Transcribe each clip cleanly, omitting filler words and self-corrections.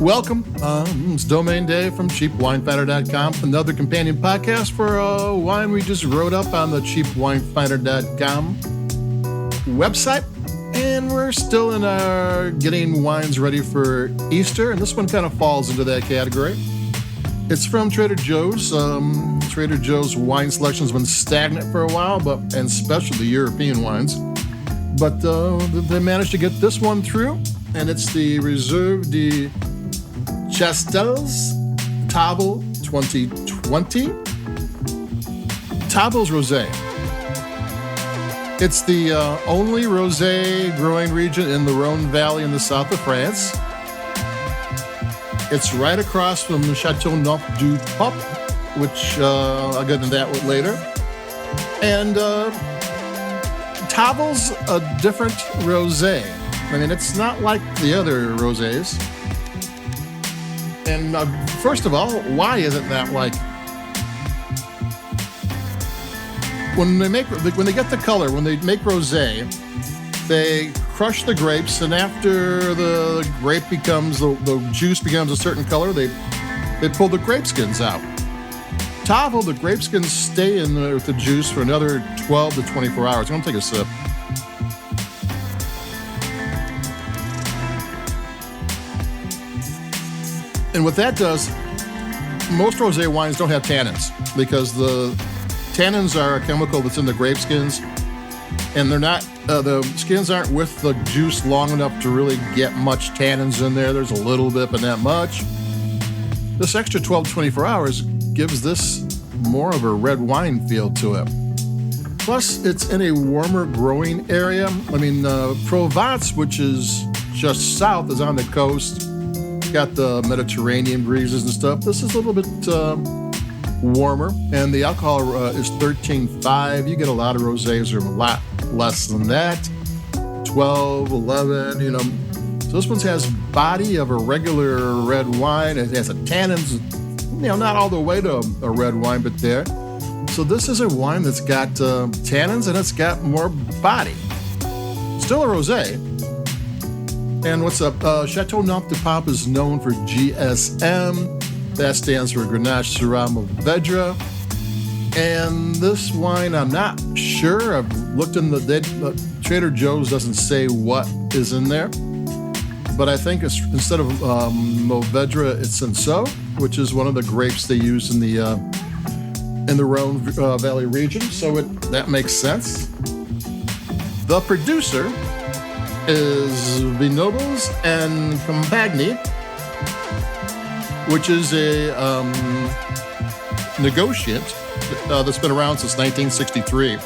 Welcome. It's Domain Day from CheapWineFinder.com, another companion podcast for a wine we just wrote up on the CheapWineFinder.com website. And we're still in our getting wines ready for Easter, and this one kind of falls into that category. It's from Trader Joe's. Trader Joe's wine selection has been stagnant for a while, and especially the European wines. But they managed to get this one through, and it's the Reserve de Chastelles Tavel 2020. Tavel's Rosé. It's the only rosé growing region in the Rhone Valley in the south of France. It's right across from the Châteauneuf du Pape, which I'll get into that one later. And Tavel's a different rosé. I mean, it's not like the other rosés. And first of all, why isn't that like? When they get the color, when they make rosé, they crush the grapes, and after the grape becomes the juice becomes a certain color, they pull the grape skins out. Tavel, the grape skins stay in there with the juice for another 12 to 24 hours. I'm gonna take a sip. And what that does, most rosé wines don't have tannins because the tannins are a chemical that's in the grape skins, and they're not. The skins aren't with the juice long enough to really get much tannins in there. There's a little bit, but not much. This extra 12 to 24 hours gives this more of a red wine feel to it. Plus, it's in a warmer growing area. I mean, Provence, which is just south, is on the coast. Got the Mediterranean breezes and stuff. This is a little bit warmer, and the alcohol is 13.5. You get a lot of rosés are a lot less than that, 12, 11. So this one has body of a regular red wine. It has a tannins, not all the way to a red wine, but there. So this is a wine that's got tannins and it's got more body. Still a rosé. And what's up? Châteauneuf du Pape is known for GSM. That stands for Grenache Syrah Mourvedre. And this wine, I'm not sure. I've looked in Trader Joe's doesn't say what is in there. But I think it's, instead of Mourvedre, it's Cinsault, which is one of the grapes they use in the Rhone Valley region. So that makes sense. The producer is Vignobles and Compagnie, which is a negociant that's been around since 1963.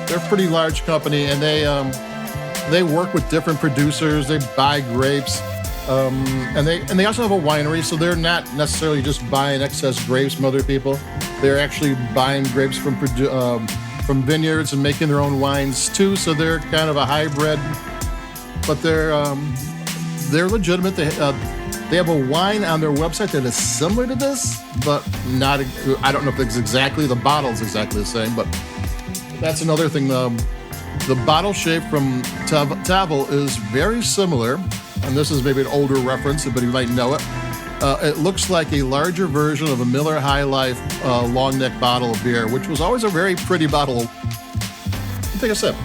They're a pretty large company, and they work with different producers. They buy grapes, and they also have a winery, so they're not necessarily just buying excess grapes from other people. They're actually buying grapes from vineyards and making their own wines too. So they're kind of a hybrid, but they're legitimate. They have a wine on their website that is similar to this, but not. I don't know if it's exactly the bottle's exactly the same, but that's another thing. The bottle shape from Tavel is very similar, and this is maybe an older reference, but you might know it. It looks like a larger version of a Miller High Life long neck bottle of beer, which was always a very pretty bottle. Take a sip.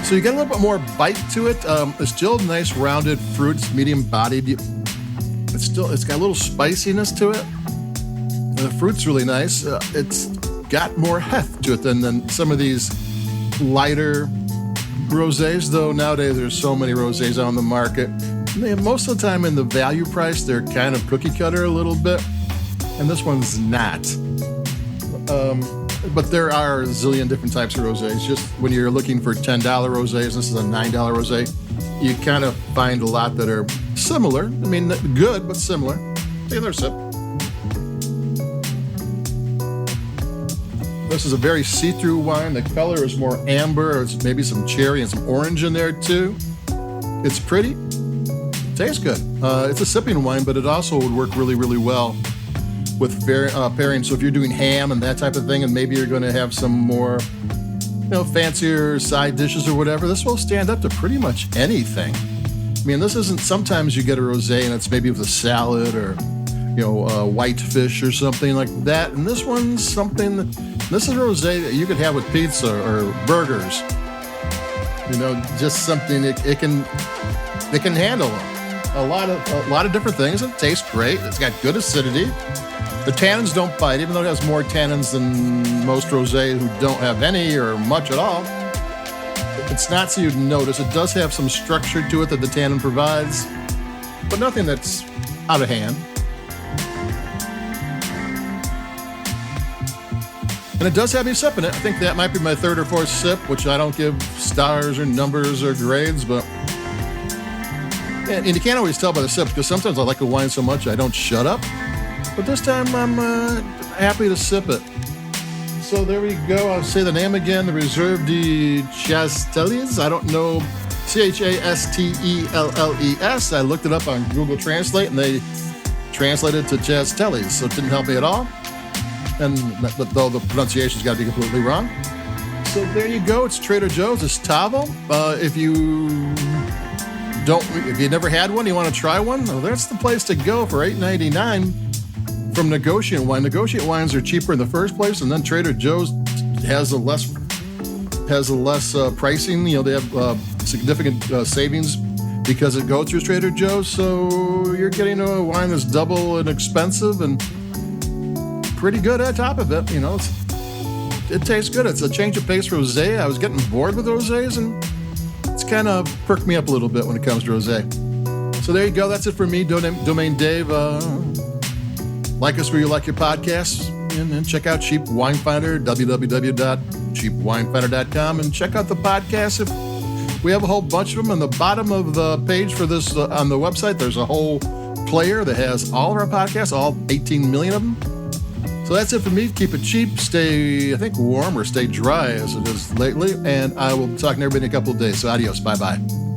So you get a little bit more bite to it. It's still nice rounded fruit. It's medium bodied. It's got a little spiciness to it. And the fruit's really nice. It's got more heft to it than some of these lighter rosés, though nowadays there's so many rosés on the market. Most of the time in the value price, they're kind of cookie cutter a little bit, and this one's not. But there are a zillion different types of rosés. Just when you're looking for $10 rosés, this is a $9 rosé, you kind of find a lot that are similar. I mean, good, but similar. Take another sip. This is a very see-through wine. The color is more amber. There's maybe some cherry and some orange in there too. It's pretty. Tastes good. It's a sipping wine, but it also would work really, really well with pairing. So if you're doing ham and that type of thing, and maybe you're going to have some more fancier side dishes or whatever, this will stand up to pretty much anything. I mean, this isn't, sometimes you get a rosé and it's maybe with a salad or, white fish or something like that. And this one's something, this is a rosé that you could have with pizza or burgers. Just something it can handle a lot of different things. It tastes great. It's got good acidity. The tannins don't bite, even though it has more tannins than most rosé who don't have any or much at all. It's not so you'd notice. It does have some structure to it that the tannin provides, but nothing that's out of hand. And it does have me sipping it. I think that might be my third or fourth sip, which I don't give stars or numbers or grades, but... And you can't always tell by the sip, because sometimes I like a wine so much I don't shut up. But this time I'm happy to sip it. So there we go. I'll say the name again, the Reserve de Chastelles. I don't know, Chastelles. I looked it up on Google Translate, and they translated to Chastelles, so it didn't help me at all. But though the pronunciation's got to be completely wrong. So there you go. It's Trader Joe's. It's Tavel. If you never had one, you want to try one, well, that's the place to go for $8.99 from Negotiate Wine. Negotiate wines are cheaper in the first place, and then Trader Joe's has a less pricing. They have significant savings because it goes through Trader Joe's. So you're getting a wine that's double and expensive and pretty good on top of it. It tastes good. It's a change of pace rosé. I was getting bored with rosés, and it's kind of perked me up a little bit when it comes to rosé. So there you go. That's it for me, Domain Dave. Like us where you like your podcasts, and check out Cheap Wine Finder, www.cheapwinefinder.com, and check out the podcasts. We have a whole bunch of them. On the bottom of the page for this on the website, there's a whole player that has all of our podcasts, all 18 million of them. So that's it for me. Keep it cheap, stay, warm or stay dry as it is lately. And I will be talking to everybody in a couple of days. So adios. Bye-bye.